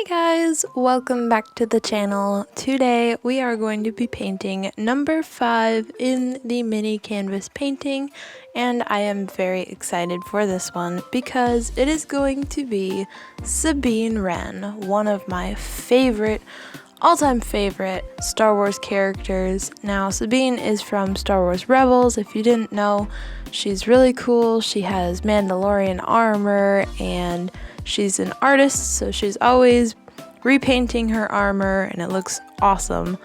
Guys, welcome back to the channel. Today we are going to be painting number 5 in the mini canvas painting, and I am very excited for this one because it is going to be Sabine Wren, one of my all-time favorite Star Wars characters. Now, Sabine is from Star Wars Rebels. If you didn't know, she's really cool. She has Mandalorian armor and she's an artist, so she's always repainting her armor and it looks awesome.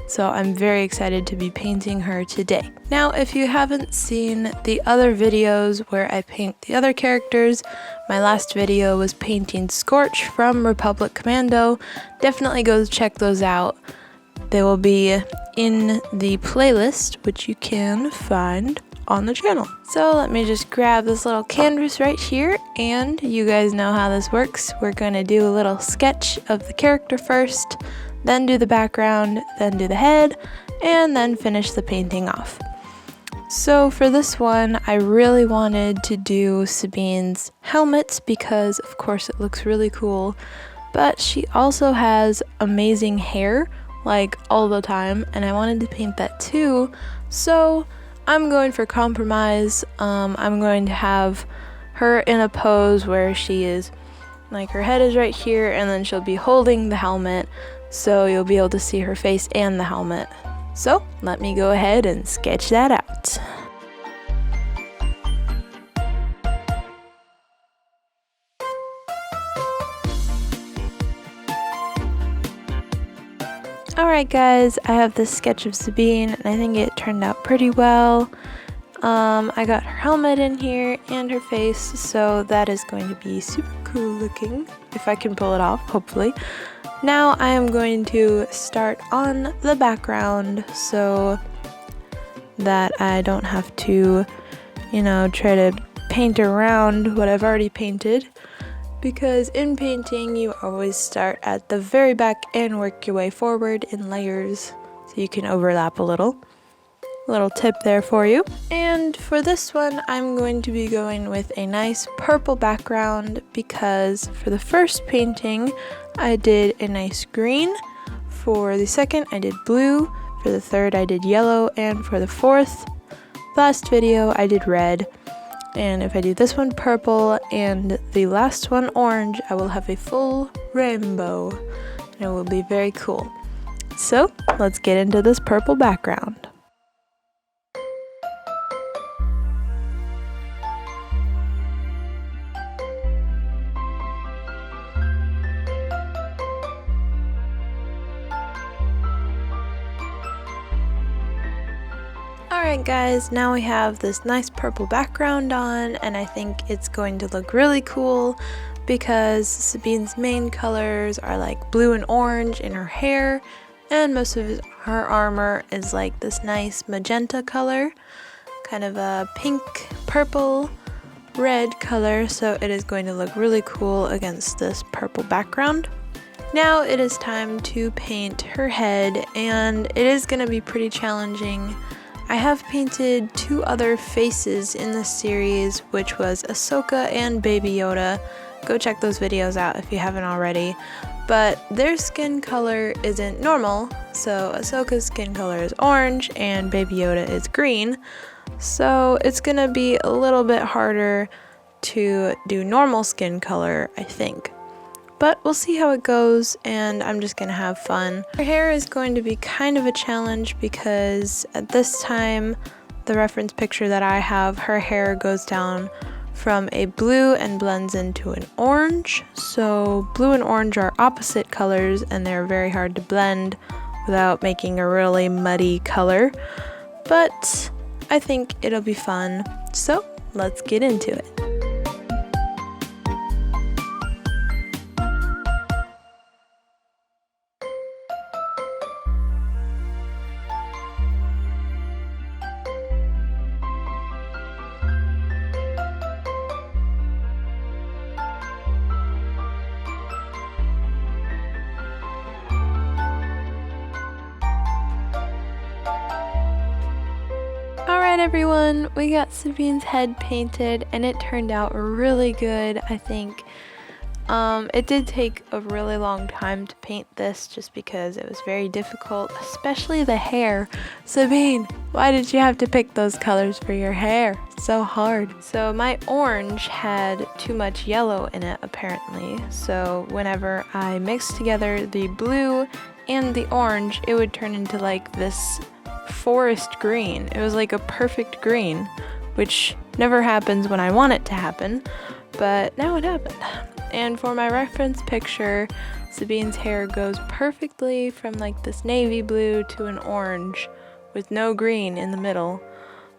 So I'm very excited to be painting her today. Now, if you haven't seen the other videos where I paint the other characters, my last video was painting Scorch from Republic Commando. Definitely go check those out. They will be in the playlist, which you can find on the channel. So let me just grab this little canvas right here, and you guys know how this works. We're going to do a little sketch of the character first, then do the background, then do the head, and then finish the painting off. So for this one, I really wanted to do Sabine's helmet because of course it looks really cool, but she also has amazing hair, like all the time, and I wanted to paint that too. So I'm going for compromise. I'm going to have her in a pose where she is, like, her head is right here and then she'll be holding the helmet, so you'll be able to see her face and the helmet. So let me go ahead and sketch that out. Alright guys, I have this sketch of Sabine and I think it turned out pretty well. I got her helmet in here and her face, so that is going to be super cool looking, if I can pull it off, hopefully. Now I am going to start on the background so that I don't have to, try to paint around what I've already painted. Because in painting, you always start at the very back and work your way forward in layers so you can overlap a little. Little tip there for you. And for this one, I'm going to be going with a nice purple background because for the first painting, I did a nice green. For the second, I did blue. For the third, I did yellow. And for the fourth, last video, I did red. And if I do this one purple and the last one orange, I will have a full rainbow. And it will be very cool. So let's get into this purple background. Alright guys, now we have this nice purple background on, and I think it's going to look really cool because Sabine's main colors are like blue and orange in her hair, and most of her armor is like this nice magenta color, kind of a pink, purple, red color, so it is going to look really cool against this purple background. Now it is time to paint her head, and it is going to be pretty challenging. I have painted 2 other faces in this series, which was Ahsoka and Baby Yoda. Go check those videos out if you haven't already. But their skin color isn't normal, so Ahsoka's skin color is orange and Baby Yoda is green. So it's gonna be a little bit harder to do normal skin color, I think. But we'll see how it goes, and I'm just gonna have fun. Her hair is going to be kind of a challenge because at this time, the reference picture that I have, her hair goes down from a blue and blends into an orange. So blue and orange are opposite colors and they're very hard to blend without making a really muddy color. But I think it'll be fun. So let's get into it. Alright everyone, we got Sabine's head painted and it turned out really good. I think It did take a really long time to paint this just because it was very difficult, especially the hair. Sabine, why did you have to pick those colors for your hair? So hard. So my orange had too much yellow in it apparently, so whenever I mixed together the blue and the orange, it would turn into like this forest green. It was like a perfect green, which never happens when I want it to happen, but now it happened. And for my reference picture, Sabine's hair goes perfectly from like this navy blue to an orange with no green in the middle.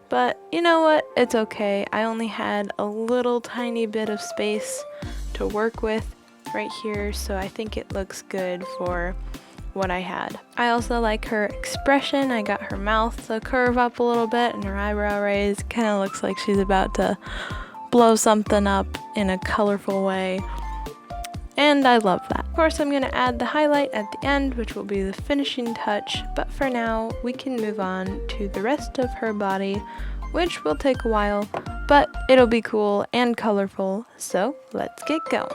But you know what? It's okay. I only had a little tiny bit of space to work with right here, so I think it looks good for what I had. I also like her expression. I got her mouth to curve up a little bit and her eyebrow raise. Kind of looks like she's about to blow something up in a colorful way, and I love that. Of course, I'm going to add the highlight at the end, which will be the finishing touch, but for now we can move on to the rest of her body, which will take a while, but it'll be cool and colorful, so let's get going.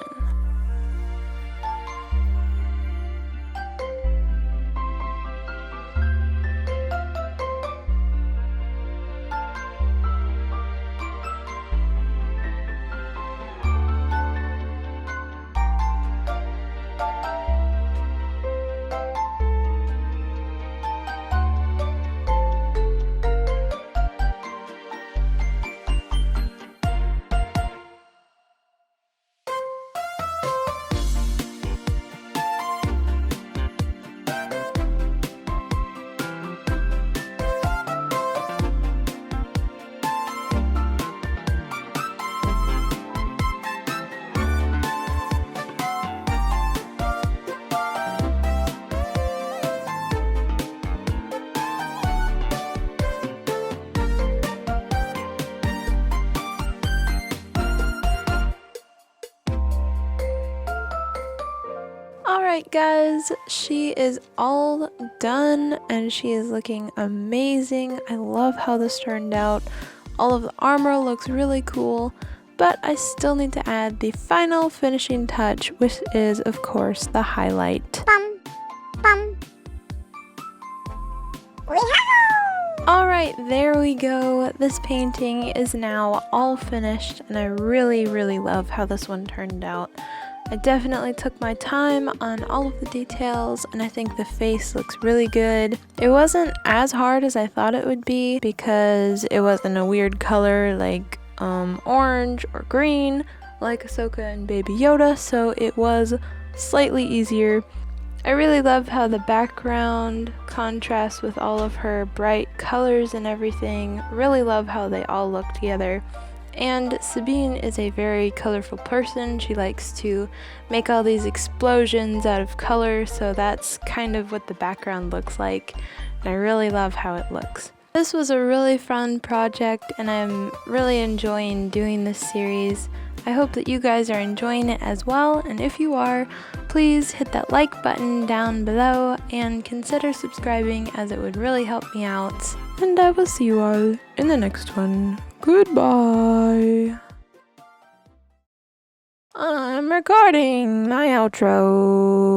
Alright guys, she is all done and she is looking amazing. I love how this turned out. All of the armor looks really cool, but I still need to add the final finishing touch, which is of course the highlight. Alright, there we go. This painting is now all finished and I really love how this one turned out. I definitely took my time on all of the details and I think the face looks really good. It wasn't as hard as I thought it would be because it wasn't a weird color like orange or green like Ahsoka and Baby Yoda, so it was slightly easier. I really love how the background contrasts with all of her bright colors and everything. Really love how they all look together. And Sabine is a very colorful person. She likes to make all these explosions out of color, so that's kind of what the background looks like, and I really love how it looks. This was a really fun project and I'm really enjoying doing this series. I hope that you guys are enjoying it as well, and if you are, please hit that like button down below and consider subscribing as it would really help me out. And I will see you all in the next one. Goodbye. I'm recording my outro.